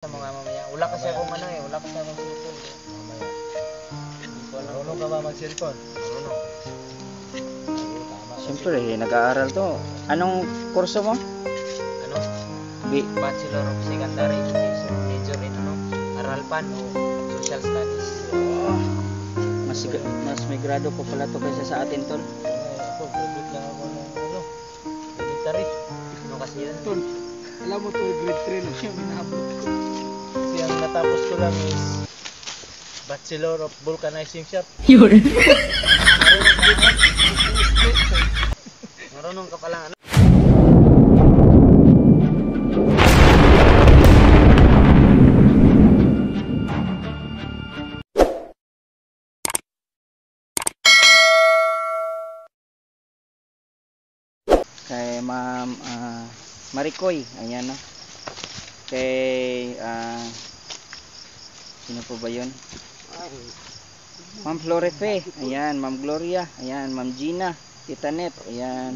Sa mga mamaya. Wala kasi akong ano eh. Wala kasi akong cellphone. Mamaya. Marunong ka ba mag-cellphone? Marunong. Siyempre, nag-aaral to. Anong kurso mo? Ano? Bachelor of Secondary Education. Major in ano? Aralpan o Social Studies. Mas may grado pa pala to kaysa sa atin, tol. Ako, graduate lang ako ng ano, military. Ano kasi yun? Tol, alam mo to, grade 3 lang yung inaabot ko. Kasi ang natapos ko lang is Bachelor of Vulcanizing Shop. Yun. Marunong ka palang ano? Kay Ma'am Maricoy, ayan no. Kay sino po ba 'yon? Ma'am Florefe, ayan, Ma'am Gloria, ayan, Ma'am Gina, Tita Net, ayan.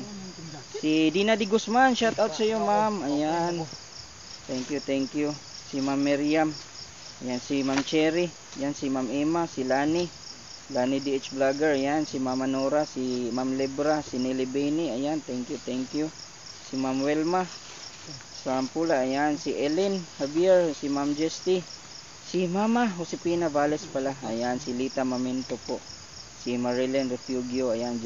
Si Dina Di Guzman, shout out sa iyo, Ma'am. Ayan. Thank you. Si Ma'am Miriam. Ayan si Ma'am Cherry, ayan si Ma'am Emma, si Lani DH Vlogger, ayan si Mama Nora, si Ma'am Lebra, si Nelly Beni, ayan, thank you. Si Ma'am Welma Sampula, ayan, si Ellen Javier, si Ma'am Jesty, si Mama Josepina Vales pala, ayan, si Lita Mamento po, si Marilyn Refugio, ayan,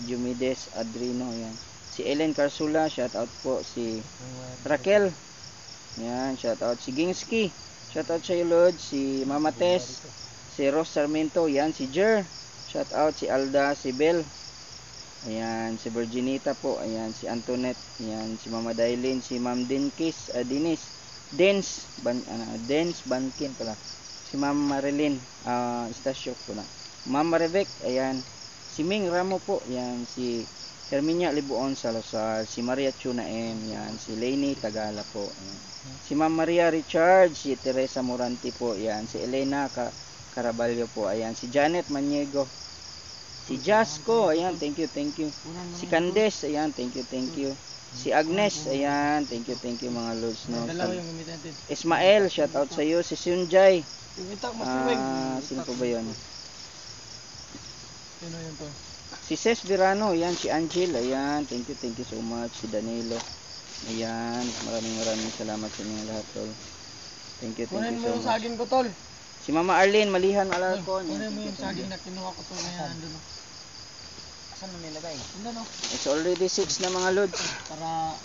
Jumides Adrino, ayan, si Ellen Carsula, shout out po, si Raquel, ayan, shout out, si Gingski, shout out sa iyo, Lord, si Mama Tess, si Rose Sarmiento, yan, si Jer, shout out, si Alda, si Bel, ayan, si Virginita po, ayan, si Antoinette, ayan, si Mama Dailin, si Ma'am Dinkis, Dance Bankin pala, si Ma'am Marilyn, Istasyo po na, Ma'am Marivek, ayan, si Ming Ramo po, ayan, si Herminia Libuon Salazar, si Maria Chuna M, ayan, si Lainey Tagala po, ayan, si Ma'am Maria Richard, si Teresa Moranti po, ayan, si Elena Caraballo po, ayan, si Janet Maniego, si Jasco, ayan, thank you, si Candes, ayan, thank you, si Agnes, ayan, thank you mga lords, no? Ismael, shout out sa iyo, si Sunjay, sino po ba yun? Si Ces Virano, ayan, si Angel, ayan, thank you so much, si Danilo, ayan, maraming salamat sa inyo lahat, tol. Thank you so much. Kunin mo yung saging ko, tol. Si Mama Arlene Malihan Alarcon. Kunin mo yung saging na kinuha ko, tol, na nandun. Saan mo nilagay? Ano? It's already 6 na mga lods. Para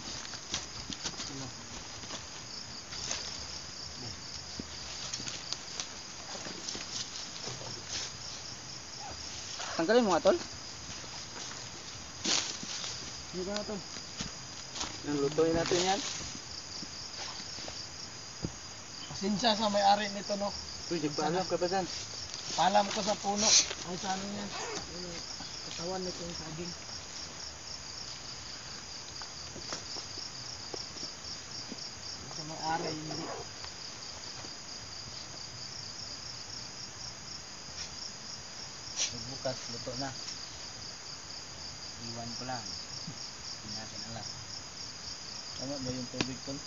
Tanggalin mo nga, tol. hindi ka na, tol. Lutuin natin yan. Pasensya sa may-ari nito, no? Uy, nagpaalam ka pa dyan. Paalam ko sa puno. Ay, sa ano yan? Katawan nito yung saging. Sa may-ari, hindi. Bukas, luto na. Iwan ko lang. Hindi natin alam. Tama ba yung tubig, tol?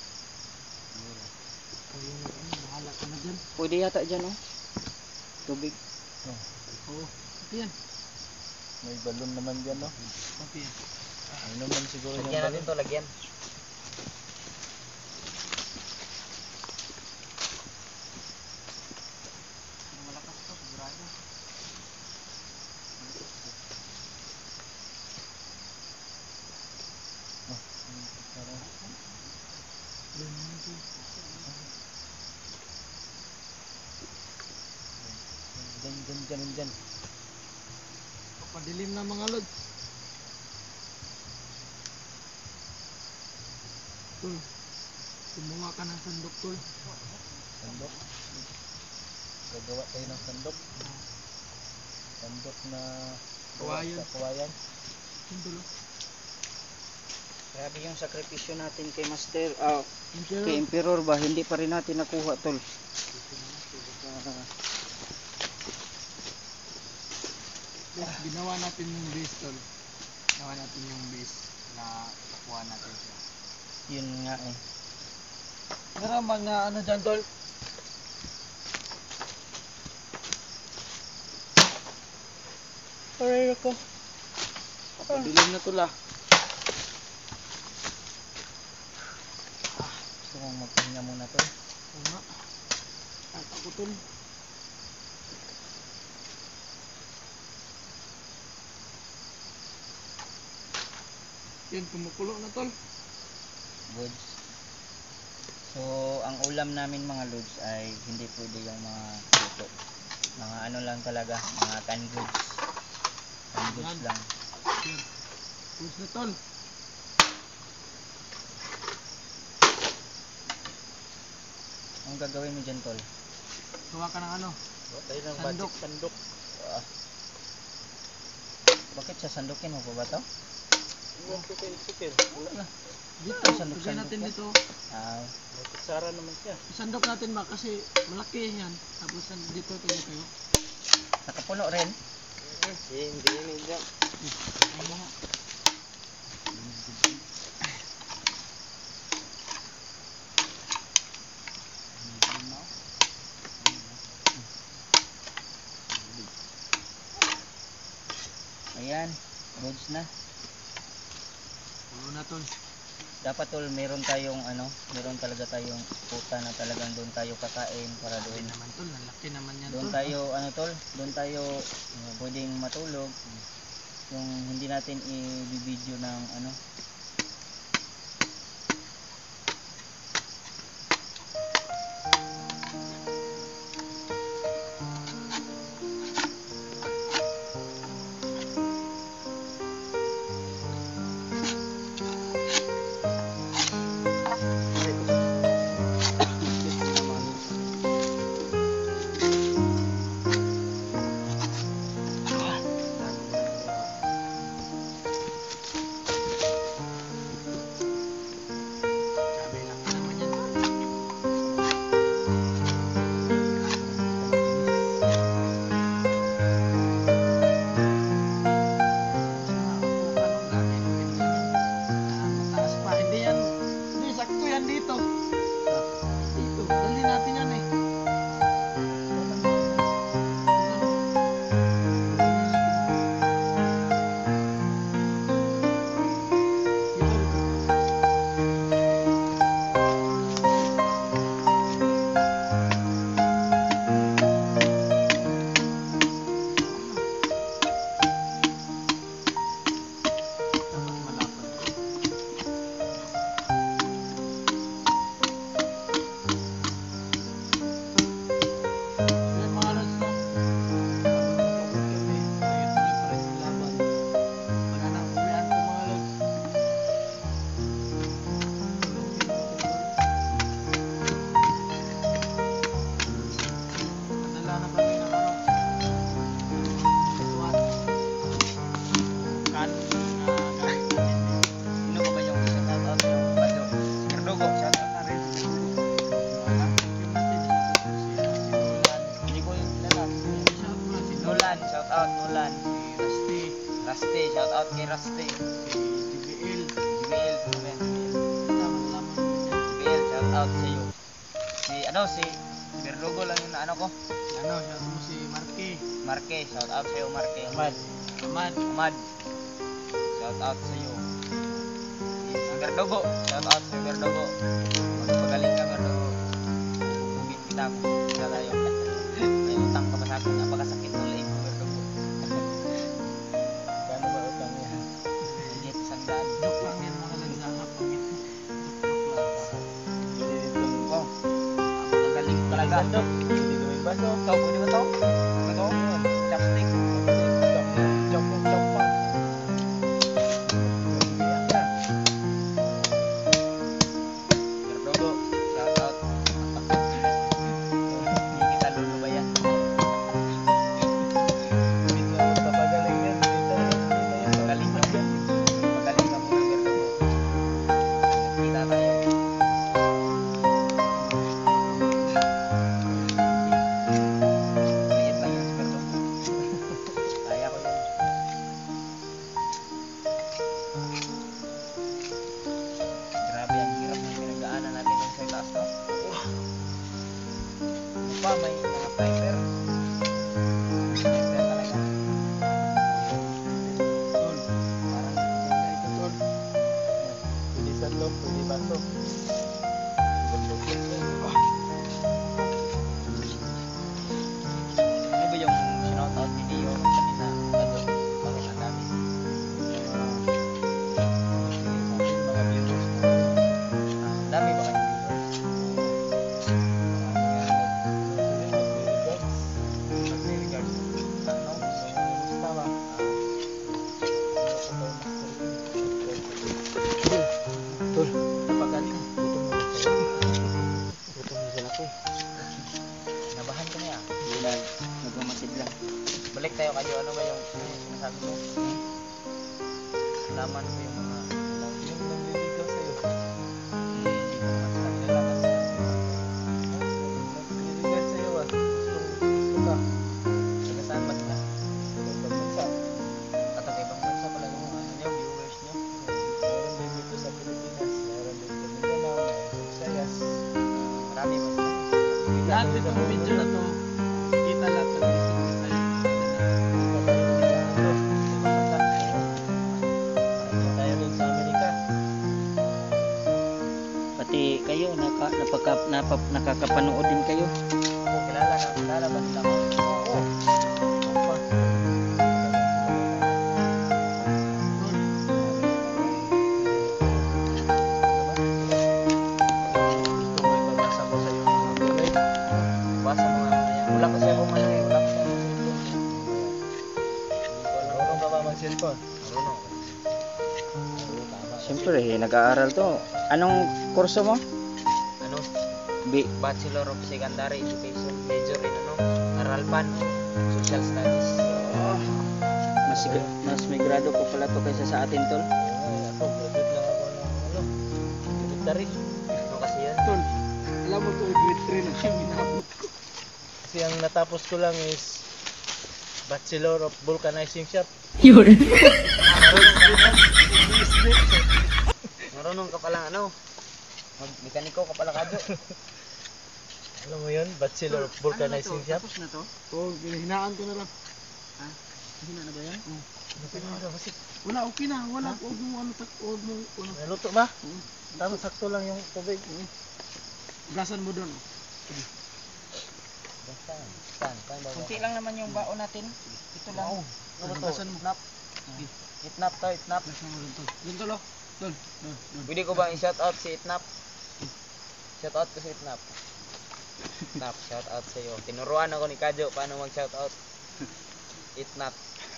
Ayun na, bahala ka na dyan. Pwede yata dyan, oh. Tubig. Oo, okay yan. May balon naman dyan, no? Okay yan. Ano naman siguro yung Lagyan natin balon? to, lagyan. Malakas to, sigurado. Dyan. Padilim na mga lods. Tol, kumuha ka ng sandok, tol. Sandok. Gagawa tayo ng sandok. Sandok na Kawayan. sa kawayan. Yung tulo. Grabe yung sakripisyo natin kay Master. Emperor. Kay Emperor ba? Hindi pa rin natin nakuha, tol. Ginawa natin yung base, tol. Ginawa natin yung base na kuha natin siya. Yun nga eh. Meron bang na ano dyan, tol? Aray ako. Dilim na tula. Gusto kong magpahinga muna to. Oo nga. At ako tol. Yan, kumukulo na tol. Goods. So, ang ulam namin mga lods ay hindi pwede yung mga luto. Mga ano lang talaga, mga canned goods. Canned goods Yan. lang. Yan. Push na tol. Anong gagawin mo dyan, tol? Gawa ka ng ano? Tayo ng Sandok. budget sandok. Ah. Bakit sasandukin mo pa ba to? Sikil. Wala na. Dito, Sandok-sandok lagyan natin ba? dito. Ah, May kutsara naman siya. Isandok natin ba kasi malaki yan. Tapos dito tayo. nakapuno rin. Hindi dyan. Ay mga. Ayan, goods na. Pulo na tol. Dapat tol, meron tayong ano, meron talaga tayong puta na talagang doon tayo kakain para Ay doon. naman tol, lalaki naman yan Doon tol. tayo ano tol, doon tayo pwedeng matulog. Yung hindi natin i-video ng ano. Sabi lang naman yan tol. Mataas pa. Hindi yan. Hindi, sakto yan dito. Dito. Dali natin yan eh. Dapat malapad. Yan mga lods no. Wala nang uwian ko mga lods. Nadala na kami ng ano. Tuwan. Kan na gamit natin. Sino ba yung shout out yung Bado? Si Cardogo, shout out na rin. Hindi ko yung kilala. Nolan, shout out Nolan. Rusty, shout out kay Rusty. JBL, JBL, shout out sa iyo. Si Cardogo lang yung ano ko. Marque, shout out sa iyo Marque. Ahmad, shout out sa iyo. Si Cardogo, shout out sa Cardogo. Magpagaling ka Cardogo. Tubig kita mo. Sila tayo. May utang ka pa sa akin. Napakasakit ng leeg ko Cardogo. Paano ba utang niya? Sige, sandaan. Wow, magaling talaga. Sandok. Hindi naman baso. Ikaw, pwede ba ito? Ano? Chopstick. Chop pa. Cardogo, shout out. Hindi kita lulubayan. Hindi na magpapagaling yan. Magaling ka. Magaling ka muna, Cardogo. Nagkita tayo. Liit lang yun si Cardogo. Kaya ko yun. Grabe ang hirap ng pinagdaanan natin yung sa taas to. Ano pa, may mga sniper. Sniper talaga. Nabahan ko niya. Hindi lang. Nagmamasid lang. Balik tayo kayo. Ano ba yung sinasabi mo? Laman ko yung mga Yung nanliligaw sa'yo. hindi ko naman sila kilala kasi Nanliligaw sa'yo ah. Gusto ka. taga saan ba sila? Ibang bansa. At taga ibang bansa pala yung ano nyo, viewers nyo. Meron din dito sa Pilipinas. Meron din sa Mindanao. Meron sa Visayas. Marami ba sila? Lahat itong video na to, kita lahat ng isip tayo. Tayo din sa Amerika. Pati kayo, nakakapanood din kayo. Oo, kilala ba sila ko? Oo. Gusto mo ipabasa ko sa'yo ang mga tubig? Basa mo nga muna yan. Wala kasi ako man eh. Wala kasi ako Marunong ka ba mag-cellphone? Marunong. Siyempre, nag-aaral to. Anong kurso mo? Ano? B. Bachelor of Secondary Education. Major in ano? Aralpan o Social Studies. Mas may grado pa pala to kaysa sa atin, tol. Ako, graduate lang ako ng military. Ano kasi yun? Tol, alam mo to, grade 3 na siya, minabot ko. Kasi ang natapos ko lang is Bachelor of Vulcanizing Shop. Marunong ka palang ano? Mag-mekaniko ka pala kadyo. Alam mo yun? Bachelor of Vulcanizing Shop. Tapos na to? Oo, hinahinaan ko na lang. Ha? Hina na ba yan? Oo. Wala, okay na. Wala, huwag mo ano, huwag mo ano. Naluto ba? Tapos sakto lang yung tubig. Gasan mo doon. Saan ba? Kunti lang naman yung baon natin. Ito lang. Ano to? Gasan mo. Itnap. Itnap to, itnap. Gasan mo doon, tol. Doon, tol, oh. Doon. Pwede ko bang i-shout out si Itnap? Shout out ko si Itnap. Itnap, shout out sa iyo. Tinuruan ako ni Kadyo paano mag-shout out. Itnap,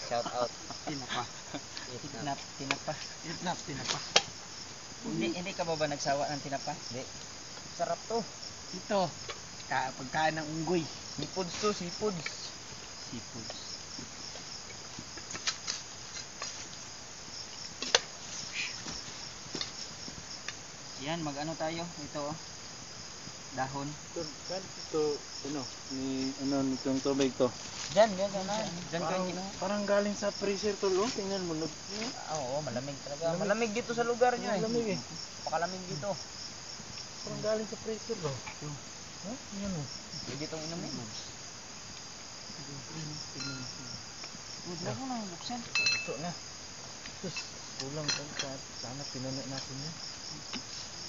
shout out. Tinapa. Itnap. Tinapa. Tinapa. Hindi ka ba nagsawa ng tinapa? Hindi. Sarap to. Ito, pagkain ng unggoy. Seafoods to, seafoods. Seafoods. Yan, mag-ano tayo? Ito, oh. Dahon. Ito, nitong tubig to. Diyan na. Diyan ko Parang, yung parang galing sa freezer to, oh. Tingnan mo. Oo, malamig talaga. Malamig dito sa lugar nyo eh. Malamig eh. Pakalamig dito. Parang galing sa freezer to. Ha? Tingnan mo. Pwede itong inumin. Huwag na ko nang buksan. Ito na. Sus, kulang pa. Sana pinuno natin yan.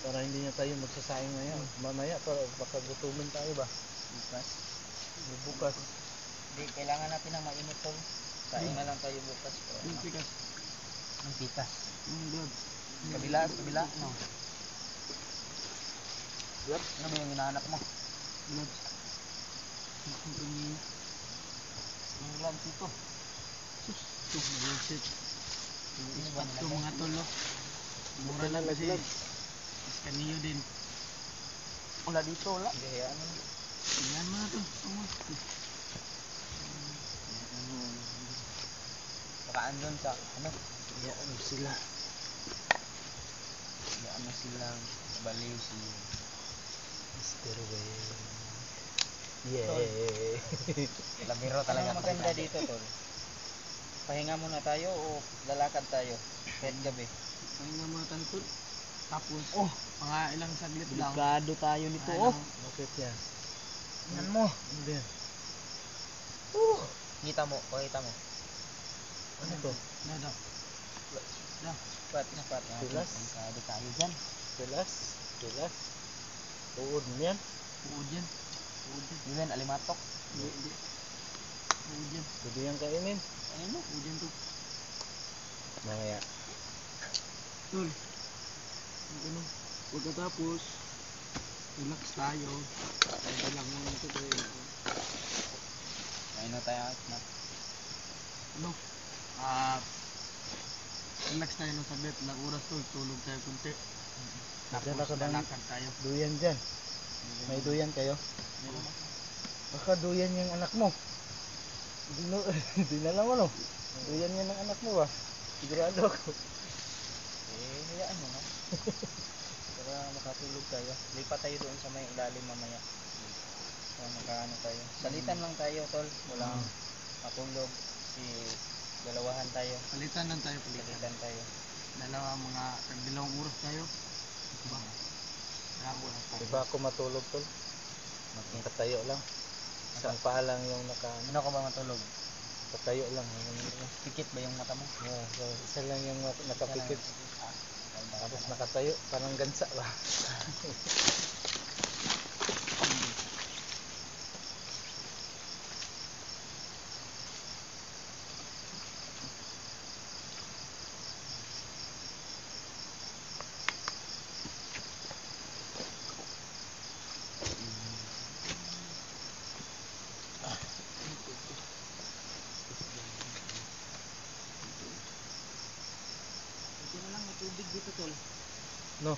Para hindi na tayo magsasayang ngayon. Mamaya, para baka gutumin tayo ba? Bukas. Bukas. Hindi, kailangan natin ng mainit tol. Kain na lang tayo bukas. Yung pikas. Ang pitas. Blood. Kabila, no? Yep. Ano ba yung hinahanap mo? Blood. Yung gloves ito. Ito, bullshit. Ano ba Ito nilagay? mga tol, oh. Mura lang kasi. Iskaniyo din. Wala dito, wala. Gayaan mo. Tingnan mo na to. Baka andun sa, ano? Ano sila? Ano silang baliw si... Mr. Wayne. Yeah. Labiro talaga. Ano maganda dito tol? Pahinga muna tayo o lalakad tayo? Kahit gabi. Pahinga mga tayo tol. Tapos, mga ilang saglit lang. Delikado tayo nito. Ay, Bakit yan? Tingnan mo. Ano ba yan? Kita mo, pakita mo. Ano to? Nada. Spot. Tulas? Delikado tayo dyan. Tulas? Tulas? Uod mo yan? Uod yan. Yun yan, alimatok. Hindi. Uod yan. Pwede yan kainin? Ayun mo. Uod yan to. Mamaya. Tol. Ano? Pagkatapos, relax tayo. Tayo lang muna ito tayo. Ayun na tayo. Ano? Relax tayo ng saglit. Ilang oras tol. Tulog tayo kunti. Diyan Tapos ako ng lalakad tayo. duyan dyan. May duyan kayo? Baka duyan yung anak mo. Hindi na lang ano. Duyan yan ng anak mo ba? Sigurado ako. Hayaan mo na. Para makatulog tayo. Lipat tayo doon sa may ilalim mamaya. So, makaano tayo. Salitan lang tayo, tol. Walang matulog. Dalawahan tayo. Palitan lang tayo, Salitan tayo. mga dalawang oras tayo. Diba ako matulog tol? Nakatayo lang. Isang paa lang yung Ano ka ba matulog? nakatayo lang. Pikit ba yung mata mo? Yeah, so isa lang yung nakapikit. Tapos nakatayo, parang gansa ba? Ito na lang, may tubig dito, tol. No.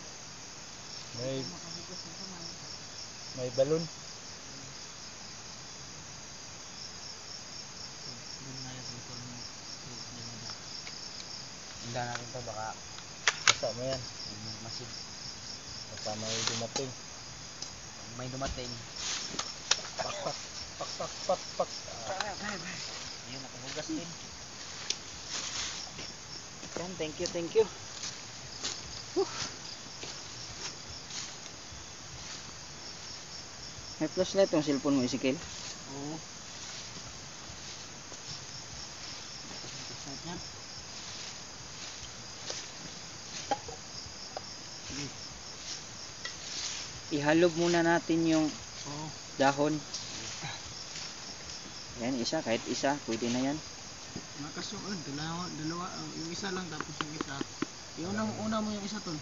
May balon. Handa natin to, baka Basta mo yan. masid. Basta may dumating. May dumating. Pak, pak, pak, pak, pak, pak. Ayun, nakahugas din. Yan, thank you, thank you. May flashlight yung cellphone mo, Ezekiel? Oo. Flashlight niya. Ihalob muna natin yung Oo. dahon. Yan, isa, kahit isa, pwede na yan. Nakasuon, dalawa, yung isa lang tapos yung isa. Una mo yung isa tol.